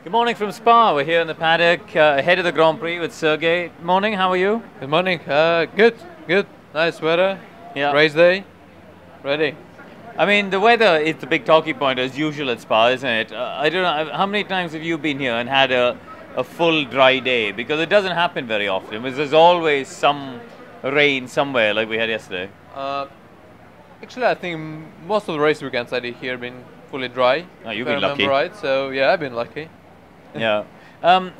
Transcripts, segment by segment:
Good morning from Spa. We're here in the paddock ahead of the Grand Prix with Sergey. Morning, how are you? Good morning. Good. Nice weather. Yeah. Race day. Ready. I mean, the weather is the big talking point as usual at Spa, isn't it? I don't know, how many times have you been here and had a full dry day? Because it doesn't happen very often. Because there's always some rain somewhere like we had yesterday. Actually, I think most of the race weekends I did here been fully dry. Oh, you've if I been lucky. remember right. So yeah, I've been lucky. Yeah.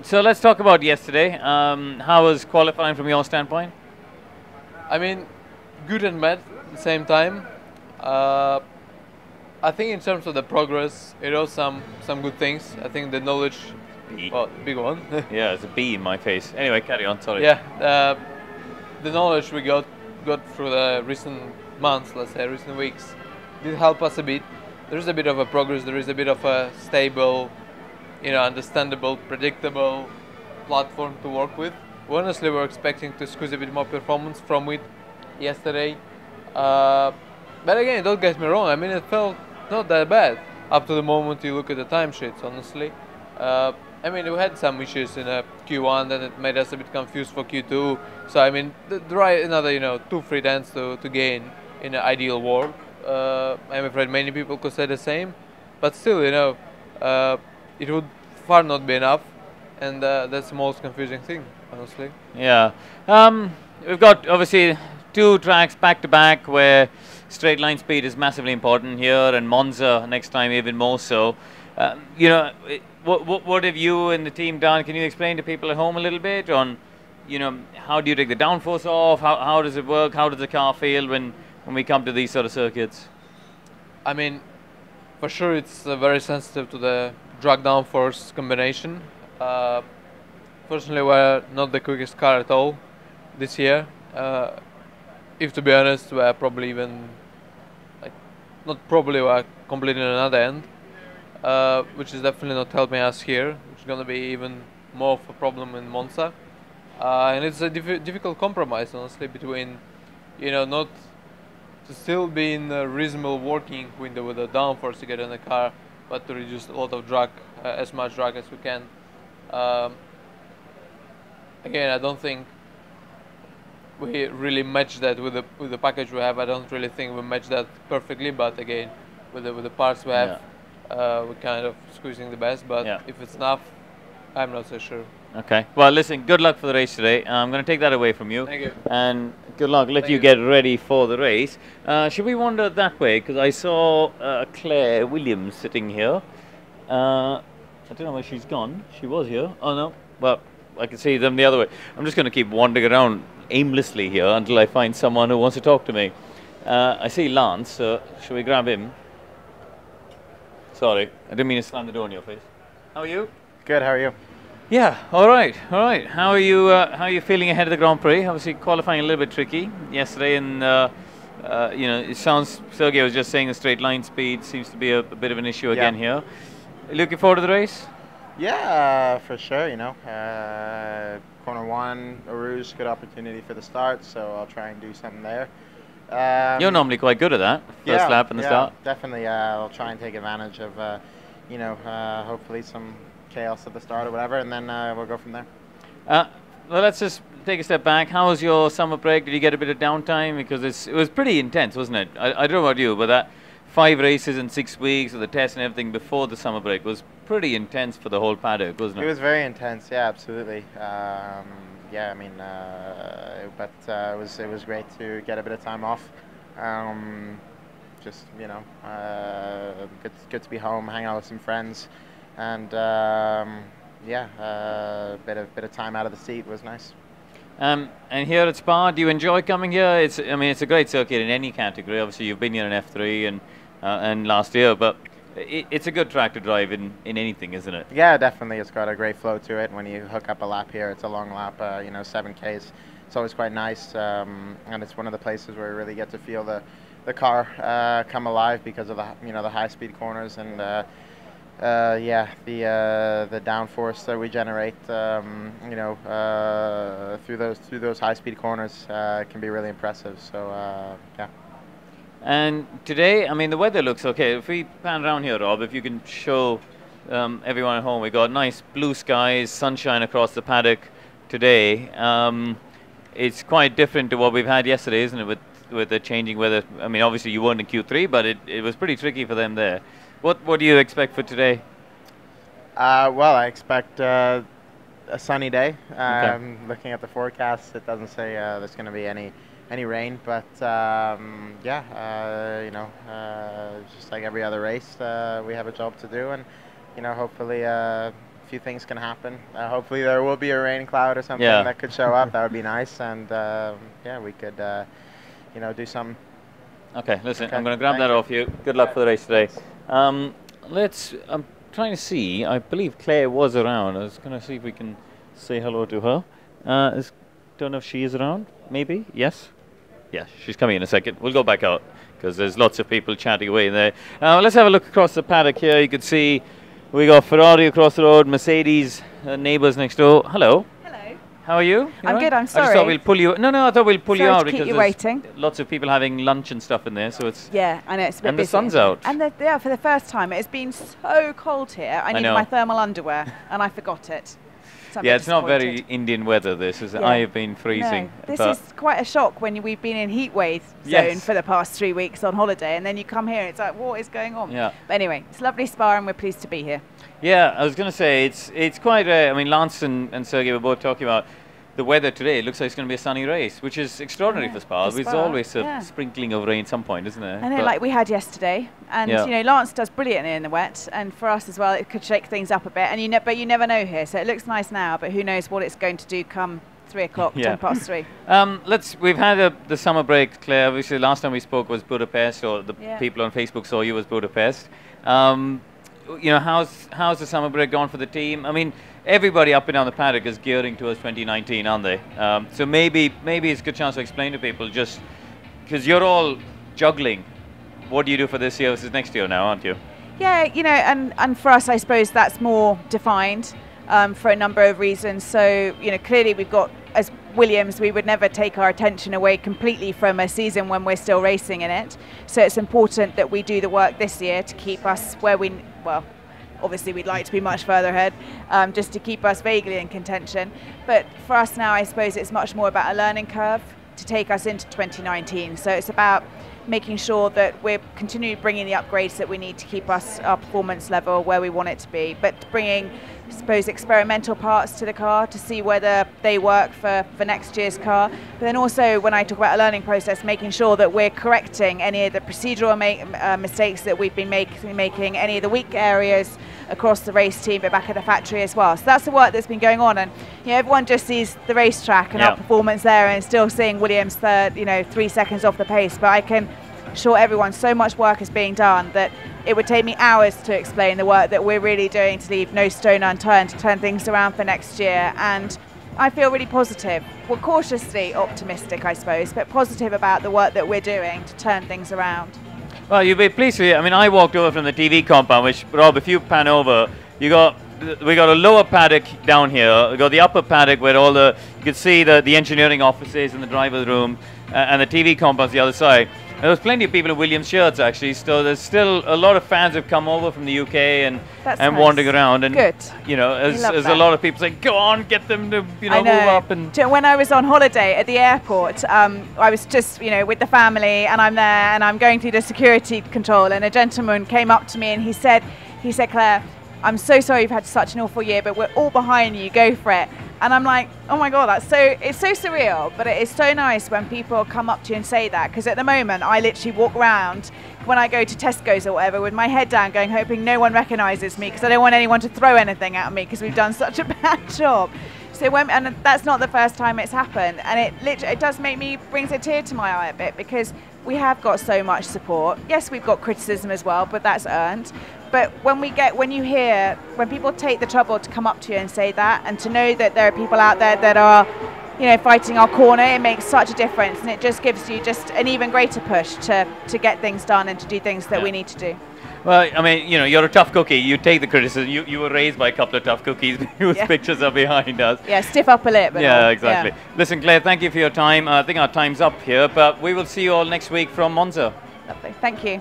So let's talk about yesterday. How was qualifying from your standpoint? I mean, good and bad at the same time. I think in terms of the progress, it was some good things. I think the knowledge, B. well, big one. Yeah, it's a B in my face. Anyway, carry on. Sorry. Yeah, the knowledge we got through the recent months, let's say recent weeks, did help us a bit. There is a bit of a progress. There is a bit of a stable, understandable, predictable platform to work with. We honestly were expecting to squeeze a bit more performance from it yesterday. But again, don't get me wrong, I mean, it felt not that bad up to the moment you look at the timesheets, honestly. I mean, we had some issues in Q1, then it made us a bit confused for Q2. So, I mean, another, 2-3 tenths to gain in an ideal world. I'm afraid many people could say the same. But still, it would far not be enough. And that's the most confusing thing, honestly. Yeah. We've got obviously two tracks back to back where straight line speed is massively important here, and Monza next time even more so. What have you and the team done? Can you explain to people at home a little bit on, how do you take the downforce off? How does it work? How does the car feel when we come to these sort of circuits? I mean, for sure it's very sensitive to the drag downforce combination. Fortunately, we're not the quickest car at all this year. If to be honest, we're probably even, we're completely on another end, which is definitely not helping us here, which is going to be even more of a problem in Monza. And it's a difficult compromise, honestly, between, not to still be in a reasonable working window with the downforce to get in the car, but to reduce a lot of drag, as much drag as we can. Again, I don't think we really match that with the package we have. I don't really think we match that perfectly, but again, with the parts we have, we're kind of squeezing the best. But if it's enough, I'm not so sure. Okay. Well, listen, good luck for the race today. I'm going to take that away from you. Thank you. And good luck. Let you get ready for the race. Should we wander that way? Because I saw Claire Williams sitting here. I don't know where she's gone. She was here. Oh, no. Well, I can see them the other way. I'm just going to keep wandering around aimlessly here until I find someone who wants to talk to me. I see Lance, so should we grab him? Sorry, I didn't mean to slam the door in your face. How are you? Good, how are you? Yeah, all right. How are you feeling ahead of the Grand Prix? Obviously qualifying a little bit tricky yesterday, and it sounds, Sergey was just saying the straight line speed seems to be a bit of an issue again here. Looking forward to the race? Yeah, for sure, corner one, a Rouge, good opportunity for the start, so I'll try and do something there. You're normally quite good at that, first lap and the start. Definitely, I'll try and take advantage of, hopefully some chaos at the start or whatever, and then we'll go from there. Well, let's just take a step back. How was your summer break? Did you get a bit of downtime? Because it was pretty intense, wasn't it? I don't know about you, but that 5 races in 6 weeks with the test and everything before the summer break was pretty intense for the whole paddock, wasn't it? It was very intense, yeah, absolutely. But it was great to get a bit of time off. Good to be home, hang out with some friends, and a bit of time out of the seat was nice. And here at Spa, do you enjoy coming here? It's a great circuit in any category. Obviously, you've been here in F3 and last year, but it's a good track to drive in anything, isn't it? Yeah, definitely. It's got a great flow to it. When you hook up a lap here, it's a long lap, 7Ks. It's always quite nice, and it's one of the places where you really get to feel the car come alive because of the high-speed corners and the downforce that we generate, through those high-speed corners can be really impressive. So yeah. And today, the weather looks okay. If we pan around here, Rob, if you can show everyone at home. We got nice blue skies, sunshine across the paddock today. It's quite different to what we've had yesterday, isn't it? With the changing weather. I mean, obviously you weren't in Q3, but it was pretty tricky for them there. What do you expect for today? Well, I expect a sunny day. Okay. Looking at the forecast, it doesn't say there's going to be any rain, but you know, just like every other race, we have a job to do, and you know, hopefully a few things can happen. Hopefully there will be a rain cloud or something that could show up. That would be nice, and yeah, we could you know, do some. Okay, listen, I'm going to grab that off you. Good luck for the race today. I'm trying to see. I believe Claire was around. I was going to see if we can say hello to her. Don't know if she is around. Maybe. Yes. Yeah, she's coming in a second. We'll go back out because there's lots of people chatting away there. Let's have a look across the paddock here. You can see we got Ferrari across the road, Mercedes, neighbours next door. Hello. Hello. How are you? I'm good. I'm sorry. I just thought we'll pull you. No, I thought we'll pull you out because keep you waiting. Lots of people having lunch and stuff in there. So it's I know it's a bit and busy. the sun's out. And yeah, for the first time, it's been so cold here. I needed my thermal underwear, and I forgot it. So yeah, it's not very Indian weather. This is. I have been freezing. No, this is quite a shock when we've been in heat wave zone for the past 3 weeks on holiday, and then you come here, and it's like, what is going on? Yeah. But anyway, it's lovely Spa, and we're pleased to be here. Yeah, I was going to say it's quite. I mean, Lance and Sergey were both talking about the weather today. It looks like it's going to be a sunny race, which is extraordinary for Spa. There's always a sprinkling of rain at some point, isn't there? I know, like we had yesterday, and you know, Lance does brilliantly in the wet, and for us as well, it could shake things up a bit. And but you never know here, so it looks nice now, but who knows what it's going to do come 3 o'clock, 10 past 3. We've had the summer break, Claire. Obviously, last time we spoke was Budapest, or the people on Facebook saw you was Budapest. You know, how's the summer break gone for the team? I mean, everybody up and down the paddock is gearing towards 2019, aren't they? So maybe it's a good chance to explain to people, just because you're all juggling. What do you do for this year versus next year now, aren't you? Yeah, you know, and for us, I suppose that's more defined for a number of reasons. So, you know, clearly we've got, as Williams, we would never take our attention away completely from a season when we're still racing in it. So it's important that we do the work this year to keep us where well, obviously we'd like to be much further ahead, just to keep us vaguely in contention. But for us now, I suppose it's much more about a learning curve to take us into 2019. So it's about making sure that we're continuing bringing the upgrades that we need to keep our performance level where we want it to be, but bringing, I suppose, experimental parts to the car to see whether they work for next year's car. But then also, when I talk about a learning process, making sure that we're correcting any of the procedural mistakes that we've been making, any of the weak areas across the race team, but back at the factory as well. So that's the work that's been going on, and you know, everyone just sees the racetrack and our performance there, and still seeing Williams third, you know, 3 seconds off the pace. But I can assure everyone so much work is being done that it would take me hours to explain the work that we're really doing to leave no stone unturned to turn things around for next year. And I feel really positive. We're cautiously optimistic, I suppose, but positive about the work that we're doing to turn things around. Well, you'll be pleased to hear. I mean, I walked over from the TV compound, which, Rob, if you pan over, we got a lower paddock down here. We got the upper paddock where you could see the engineering offices and the driver's room, and the TV compound's the other side. And there was plenty of people in Williams shirts, actually. So there's still a lot of fans have come over from the UK and nice. wandering around. And good. You know, there's a lot of people saying, "Go on, get them to move up." And when I was on holiday at the airport, I was just with the family, and I'm there, and I'm going through the security control, and a gentleman came up to me and he said, "Claire, I'm so sorry you've had such an awful year, but we're all behind you. Go for it." And I'm like, oh my God, it's so surreal, but it is so nice when people come up to you and say that, because at the moment I literally walk around when I go to Tesco's or whatever with my head down going, hoping no one recognises me, because I don't want anyone to throw anything at me because we've done such a bad job. So and that's not the first time it's happened, and it does brings a tear to my eye a bit, because we have got so much support. Yes, we've got criticism as well, but that's earned. But when people take the trouble to come up to you and say that, and to know that there are people out there that are, fighting our corner, it makes such a difference, and it just gives you just an even greater push to get things done and to do things that we need to do. Well, I mean, you're a tough cookie. You take the criticism. You were raised by a couple of tough cookies whose pictures are behind us. Yeah, stiff upper lip. Yeah, exactly. Yeah. Listen, Claire, thank you for your time. I think our time's up here, but we will see you all next week from Monza. Lovely. Thank you.